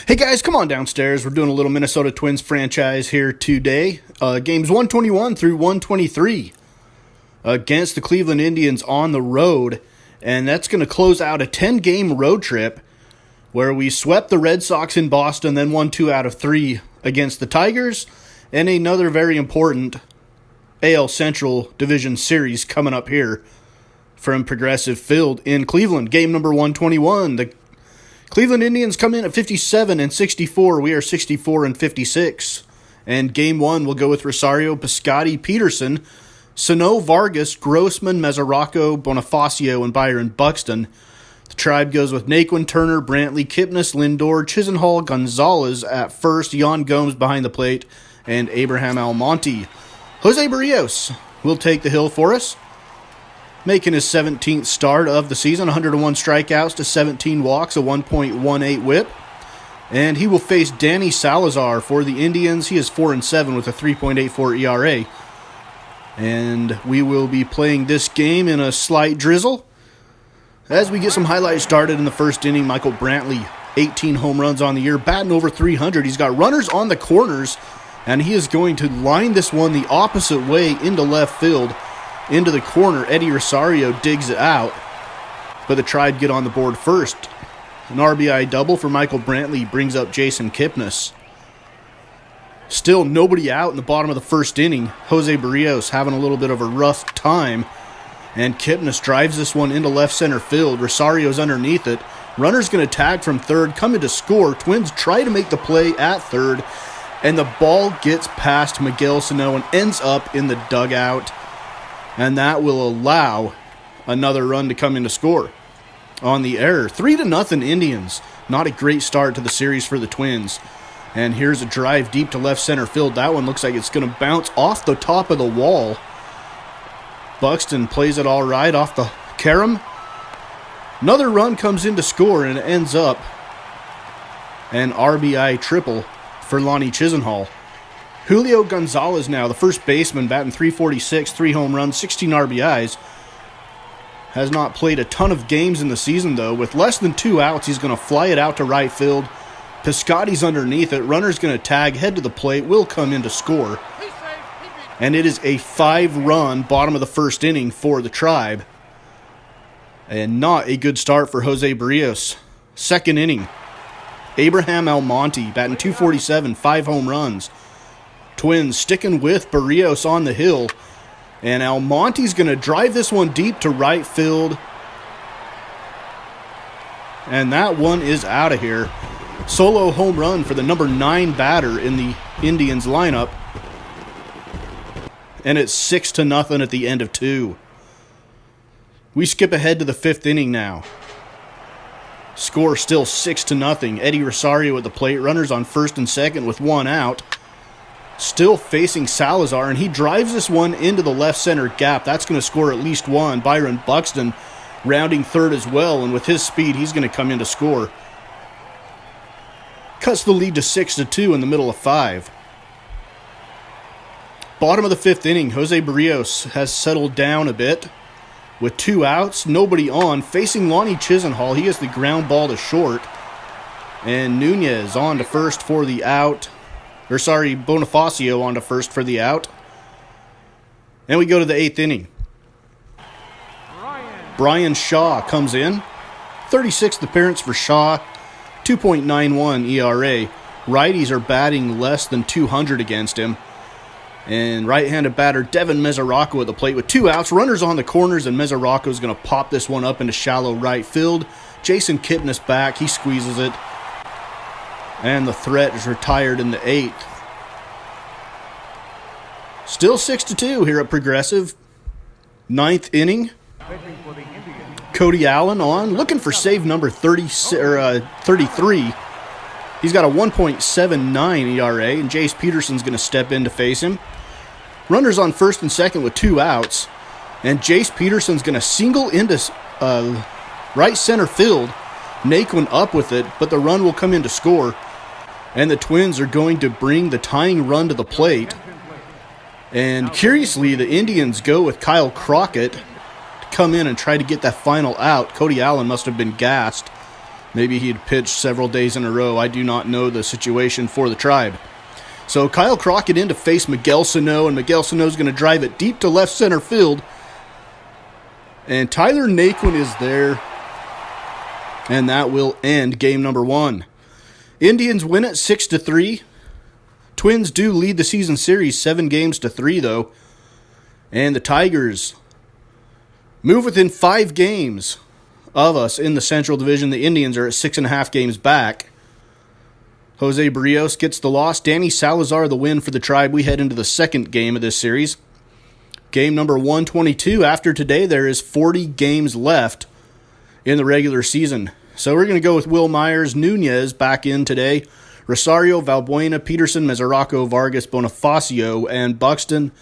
Hey guys, come on downstairs. We're doing a little Minnesota Twins franchise here today. Games 121 through 123 against the Cleveland Indians on the road. And that's going to close out a 10-game road trip where we swept the Red Sox in Boston, then won 2 out of 3 against the Tigers. And another very important AL Central Division series coming up here from Progressive Field in Cleveland. Game number 121, the Cleveland Indians come in at 57-64. We are 64-56. And game 1 will go with Rosario, Piscotty, Peterson, Sano, Vargas, Grossman, Mesoraco, Bonifacio, and Byron Buxton. The Tribe goes with Naquin, Turner, Brantley, Kipnis, Lindor, Chisenhall, Gonzalez at first, Yan Gomes behind the plate, and Abraham Almonte. Jose Barrios will take the hill for us, making his 17th start of the season, 101 strikeouts to 17 walks, a 1.18 whip. And he will face Danny Salazar for the Indians. He is 4-7 with a 3.84 ERA. And we will be playing this game in a slight drizzle. As we get some highlights started in the first inning, Michael Brantley, 18 home runs on the year, batting over 300. He's got runners on the corners, and he is going to line this one the opposite way into left field. Into the corner, Eddie Rosario digs it out, but the Tribe get on the board first. An RBI double for Michael Brantley brings up Jason Kipnis. Still nobody out in the bottom of the first inning. Jose Barrios having a little bit of a rough time, and Kipnis drives this one into left center field. Rosario's underneath it. Runner's going to tag from third, coming to score. Twins try to make the play at third, and the ball gets past Miguel Sano and ends up in the dugout. And that will allow another run to come in to score on the error. 3-0 Indians. Not a great start to the series for the Twins. And here's a drive deep to left center field. That one looks like it's going to bounce off the top of the wall. Buxton plays it all right off the carom. Another run comes in to score, and it ends up an RBI triple for Lonnie Chisenhall. Julio Gonzalez now, the first baseman, batting .346, 3 home runs, 16 RBIs. Has not played a ton of games in the season, though. With less than 2 outs, he's going to fly it out to right field. Piscotty's underneath it. Runner's going to tag, head to the plate, will come in to score. And it is a 5-run bottom of the first inning for the Tribe. And not a good start for Jose Barrios. Second inning, Abraham Almonte, batting .247, 5 home runs. Twins sticking with Barrios on the hill. And Almonte's going to drive this one deep to right field. And that one is out of here. Solo home run for the number 9 batter in the Indians lineup. And it's 6-0 at the end of 2. We skip ahead to the 5th inning now. Score still 6-0. Eddie Rosario at the plate. Runners on first and second with 1 out. Still facing Salazar, and he drives this one into the left center gap. That's going to score at least 1. Byron Buxton rounding third as well, and with his speed, he's going to come in to score. Cuts the lead to 6-2 in the middle of 5. Bottom of the 5th inning, Jose Barrios has settled down a bit. With 2 outs, nobody on, facing Lonnie Chisenhall. He has the ground ball to short. And Nunez on to first for the out. Bonifacio on to first for the out. And we go to the 8th inning. Brian Shaw comes in. 36th appearance for Shaw. 2.91 ERA. Righties are batting less than 200 against him. And right-handed batter Devin Mesoraco at the plate with 2 outs. Runners on the corners, and Mesoraco is going to pop this one up into shallow right field. Jason Kipnis back. He squeezes it. And the threat is retired in the 8th. Still 6-2 here at Progressive. 9th inning. Cody Allen on, looking for save number 33. He's got a 1.79 ERA, and Jace Peterson's going to step in to face him. Runners on first and second with 2 outs. And Jace Peterson's going to single into right center field. Naquin up with it, but the run will come in to score. And the Twins are going to bring the tying run to the plate. And curiously, the Indians go with Kyle Crockett to come in and try to get that final out. Cody Allen must have been gassed. Maybe he'd pitched several days in a row. I do not know the situation for the Tribe. So Kyle Crockett in to face Miguel Sano, and Miguel Sano's going to drive it deep to left center field. And Tyler Naquin is there. And that will end game number 1. Indians win it 6-3. Twins do lead the season series 7-3, though. And the Tigers move within 5 games of us in the Central Division. The Indians are at 6.5 games back. Jose Barrios gets the loss. Danny Salazar the win for the Tribe. We head into the second game of this series. Game number 122. After today, there is 40 games left in the regular season. So we're going to go with Will Myers, Nunez back in today. Rosario, Valbuena, Peterson, Mesoraco, Vargas, Bonifacio, and Buxton.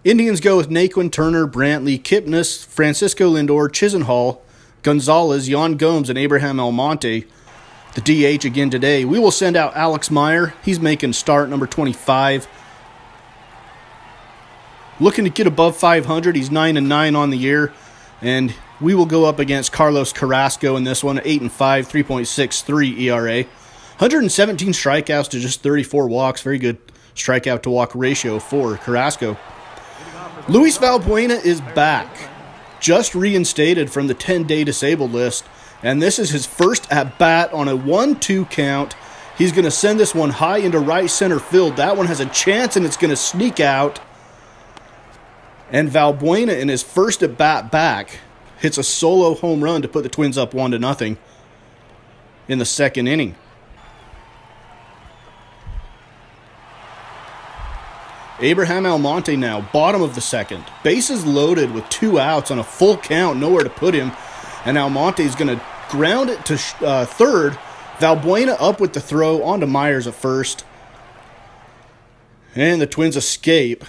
Indians go with Naquin, Turner, Brantley, Kipnis, Francisco Lindor, Chisenhall, Gonzalez, Yan Gomes, and Abraham Almonte. The DH again today. We will send out Alex Meyer. He's making start number 25. Looking to get above 500. He's 9-9 on the year. And we will go up against Carlos Carrasco in this one. 8-5, 3.63 ERA. 117 strikeouts to just 34 walks. Very good strikeout to walk ratio for Carrasco. Luis Valbuena is back. Just reinstated from the 10-day disabled list. And this is his first at-bat on a 1-2 count. He's going to send this one high into right center field. That one has a chance, and it's going to sneak out. And Valbuena, in his first at-bat back, hits a solo home run to put the Twins up 1-0 in the second inning. Abraham Almonte now, bottom of the second. Bases loaded with 2 outs on a full count, nowhere to put him. And Almonte is going to ground it to third. Valbuena up with the throw onto Myers at first. And the Twins escape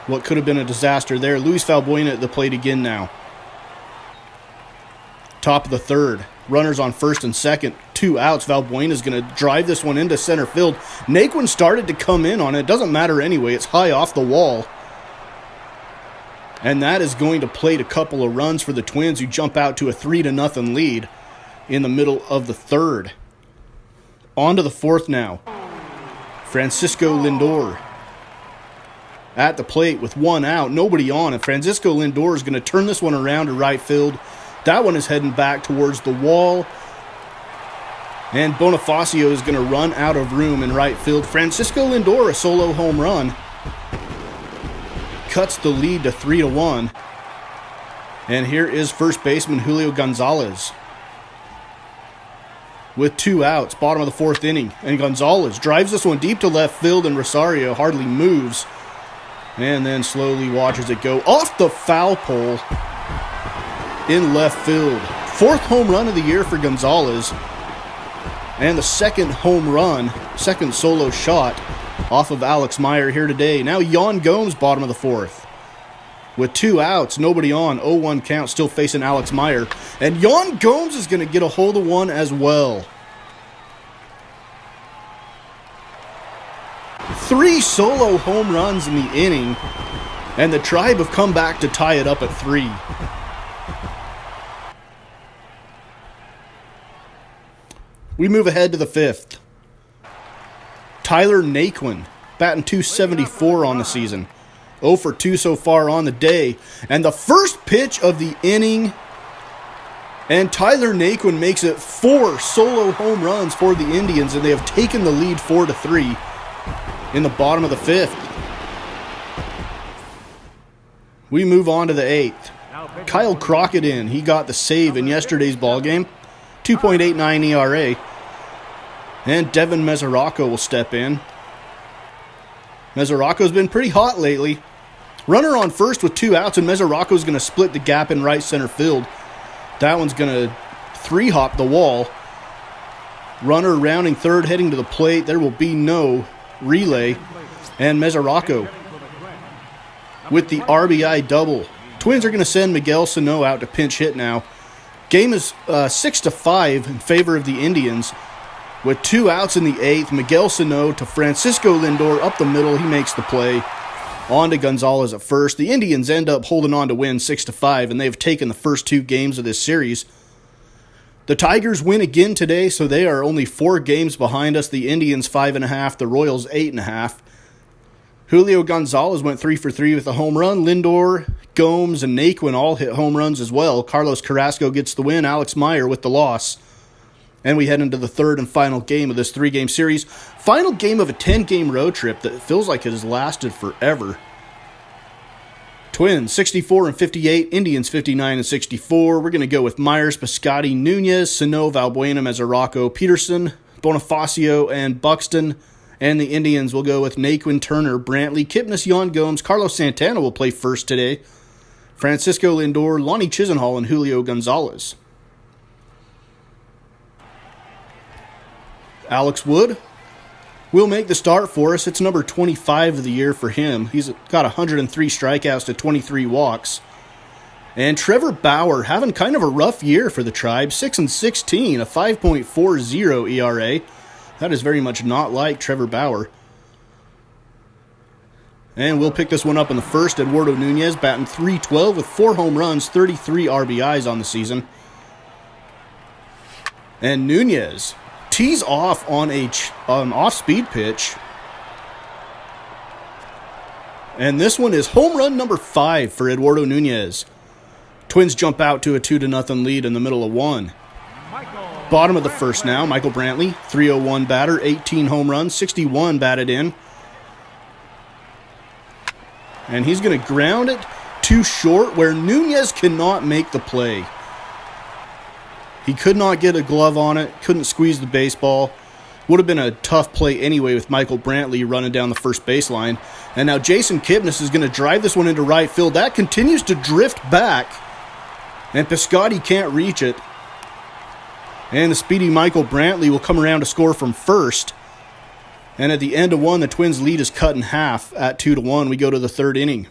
what could have been a disaster there. Luis Valbuena at the plate again now. Top of the third. Runners on first and second. 2 outs. Valbuena is going to drive this one into center field. Naquin started to come in on it. Doesn't matter anyway. It's high off the wall. And that is going to plate a couple of runs for the Twins, who jump out to a 3-0 lead in the middle of the third. On to the fourth now. Francisco Lindor at the plate with 1 out, nobody on, and Francisco Lindor is going to turn this one around to right field. That one is heading back towards the wall. And Bonifacio is going to run out of room in right field. Francisco Lindor, a solo home run, cuts the lead to 3-1. And here is first baseman Julio Gonzalez with 2 outs, bottom of the fourth inning. And Gonzalez drives this one deep to left field, and Rosario hardly moves. And then slowly watches it go off the foul pole in left field. 4th home run of the year for Gonzalez. And the second home run, second solo shot off of Alex Meyer here today. Now Yan Gomes, bottom of the fourth. With 2 outs, nobody on, 0-1 count, still facing Alex Meyer. And Yan Gomes is going to get a hold of one as well. 3 solo home runs in the inning, and the Tribe have come back to tie it up at 3. We move ahead to the 5th. Tyler Naquin, batting .274 on the season. 0 for 2 so far on the day. And the first pitch of the inning, and Tyler Naquin makes it 4 solo home runs for the Indians, and they have taken the lead 4-3 in the bottom of the 5th. We move on to the 8th. Kyle Crockett in. He got the save in yesterday's ballgame. 2.89 ERA. And Devin Mesoraco will step in. Mesoraco's been pretty hot lately. Runner on first with 2 outs, and Mesoraco's going to split the gap in right center field. That one's going to 3-hop the wall. Runner rounding third, heading to the plate. There will be no relay. And Mesoraco with the RBI double. Twins are going to send Miguel Sano out to pinch hit now. Game is 6-5 in favor of the Indians. With 2 outs in the 8th, Miguel Sano to Francisco Lindor up the middle. He makes the play. On to Gonzalez at first. The Indians end up holding on to win 6-5, and they've taken the first 2 games of this series. The Tigers win again today, so they are only 4 games behind us. The Indians 5.5, the Royals 8.5. Julio Gonzalez went 3 for 3 with a home run. Lindor, Gomes, and Naquin all hit home runs as well. Carlos Carrasco gets the win. Alex Meyer with the loss. And we head into the third and final game of this 3-game series. Final game of a 10-game road trip that feels like it has lasted forever. Twins 64-58, Indians 59-64. We're going to go with Myers, Piscotty, Nunez, Sano, Valbuena, Mesoraco, Peterson, Bonifacio, and Buxton. And the Indians will go with Naquin, Turner, Brantley, Kipnis, Yan Gomes. Carlos Santana will play first today. Francisco Lindor, Lonnie Chisenhall, and Julio Gonzalez. Alex Wood will make the start for us. It's number 25 of the year for him. He's got 103 strikeouts to 23 walks. And Trevor Bauer having kind of a rough year for the Tribe. 6-16, a 5.40 ERA. That is very much not like Trevor Bauer. And we'll pick this one up in the first. Eduardo Nunez batting .312 with 4 home runs, 33 RBIs on the season. And Nunez tees off on a off-speed pitch. And this one is home run number 5 for Eduardo Nunez. Twins jump out to a 2-0 lead in the middle of 1. Bottom of the first now, Michael Brantley, 301 batter, 18 home runs, 61 batted in. And he's going to ground it too short where Nunez cannot make the play. He could not get a glove on it, couldn't squeeze the baseball. Would have been a tough play anyway with Michael Brantley running down the first baseline. And now Jason Kipnis is going to drive this one into right field. That continues to drift back, and Piscotty can't reach it. And the speedy Michael Brantley will come around to score from first. And at the end of 1, the Twins' lead is cut in half at 2-1. We go to the third inning.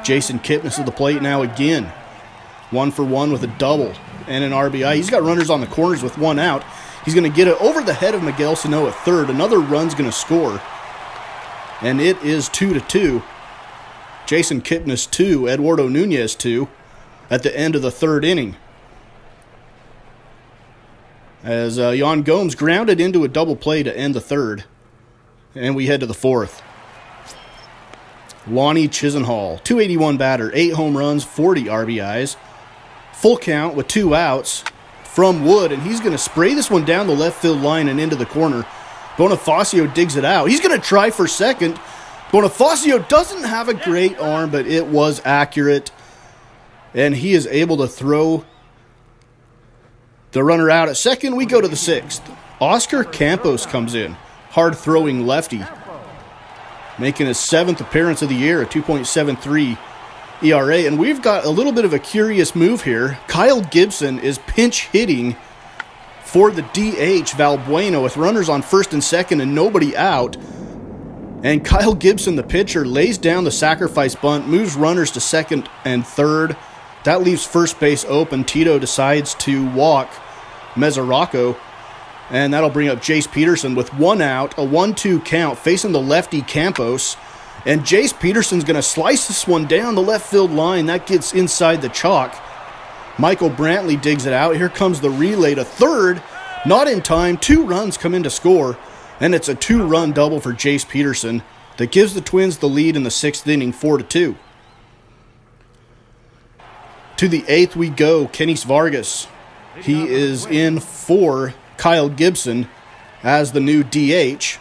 Jason Kipnis at the plate now again. 1 for 1 with a double and an RBI. He's got runners on the corners with 1 out. He's going to get it over the head of Miguel Sano at third. Another run's going to score. And it is 2-2. Jason Kipnis 2, Eduardo Nunez 2 at the end of the third inning. As Yan Gomes grounded into a double play to end the third. And we head to the fourth. Lonnie Chisenhall, 281 batter, 8 home runs, 40 RBIs. Full count with 2 outs from Wood, and he's going to spray this one down the left field line and into the corner. Bonifacio digs it out. He's going to try for second. Bonifacio doesn't have a great arm, but it was accurate. And he is able to throw the runner out at second. We go to the 6th. Oscar Campos comes in. Hard-throwing lefty. Making his 7th appearance of the year, a 2.73 ERA. And we've got a little bit of a curious move here. Kyle Gibson is pinch hitting for the DH, Valbuena, with runners on first and second and nobody out. And Kyle Gibson, the pitcher, lays down the sacrifice bunt, moves runners to second and third. That leaves first base open. Tito decides to walk Mesoraco, and that'll bring up Jace Peterson with 1 out, a 1-2 count, facing the lefty Campos. And Jace Peterson's going to slice this one down the left field line. That gets inside the chalk. Michael Brantley digs it out. Here comes the relay to third. Not in time. 2 runs come in to score. And it's a 2-run double for Jace Peterson that gives the Twins the lead in the 6th inning, 4-2. To the 8th we go. Kenis Vargas. He is in for Kyle Gibson as the new DH.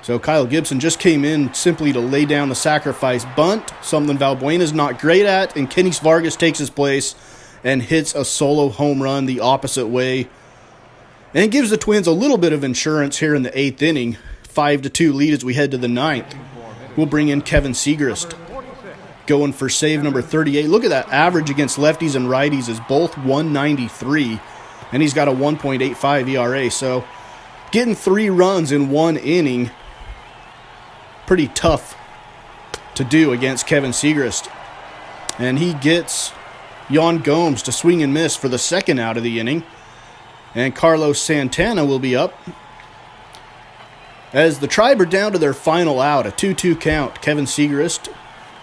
So Kyle Gibson just came in simply to lay down the sacrifice bunt, something Valbuena's not great at, and Kenis Vargas takes his place and hits a solo home run the opposite way. And gives the Twins a little bit of insurance here in the 8th inning. 5-2 lead as we head to the 9th. We'll bring in Kevin Segrist, going for save number 38. Look at that average against lefties and righties is both 193, and he's got a 1.85 ERA. So getting 3 runs in 1 inning, pretty tough to do against Kevin Segrist. And he gets Yan Gomes to swing and miss for the 2nd out of the inning. And Carlos Santana will be up. As the Tribe are down to their final out, a 2-2 count. Kevin Segrist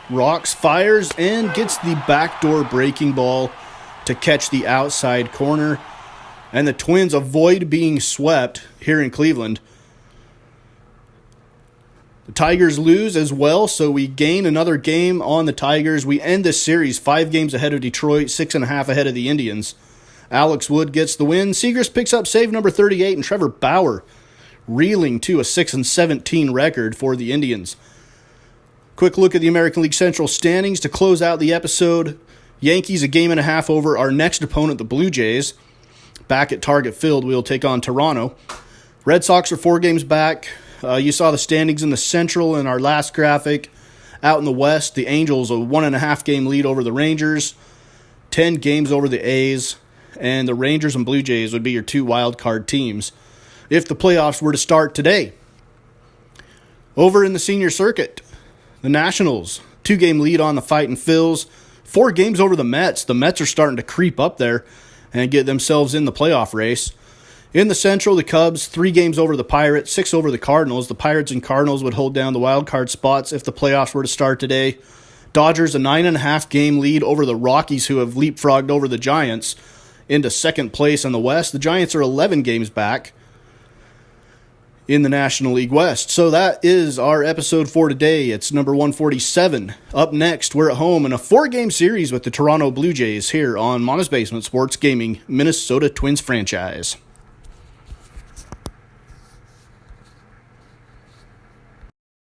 rocks, fires, and gets the backdoor breaking ball to catch the outside corner. And the Twins avoid being swept here in Cleveland. The Tigers lose as well, so we gain another game on the Tigers. We end this series 5 games ahead of Detroit, 6.5 ahead of the Indians. Alex Wood gets the win. Segrist picks up save number 38, and Trevor Bauer reeling to a 6-17 record for the Indians. Quick look at the American League Central standings to close out the episode. Yankees a game and a half over our next opponent, the Blue Jays. Back at Target Field, we'll take on Toronto. Red Sox are 4 games back. You saw the standings in the Central in our last graphic. Out in the West, the Angels a 1.5 game lead over the Rangers, 10 games over the A's, and the Rangers and Blue Jays would be your 2 wild card teams if the playoffs were to start today. Over in the senior circuit, the Nationals, 2 game lead on the Fightin' Phils, 4 games over the Mets. The Mets are starting to creep up there and get themselves in the playoff race. In the Central, the Cubs, 3 games over the Pirates, 6 over the Cardinals. The Pirates and Cardinals would hold down the wild card spots if the playoffs were to start today. Dodgers, a 9.5 game lead over the Rockies, who have leapfrogged over the Giants into second place in the West. The Giants are 11 games back in the National League West. So that is our episode for today. It's number 147. Up next, we're at home in a 4-game series with the Toronto Blue Jays here on Mama's Basement Sports Gaming, Minnesota Twins franchise.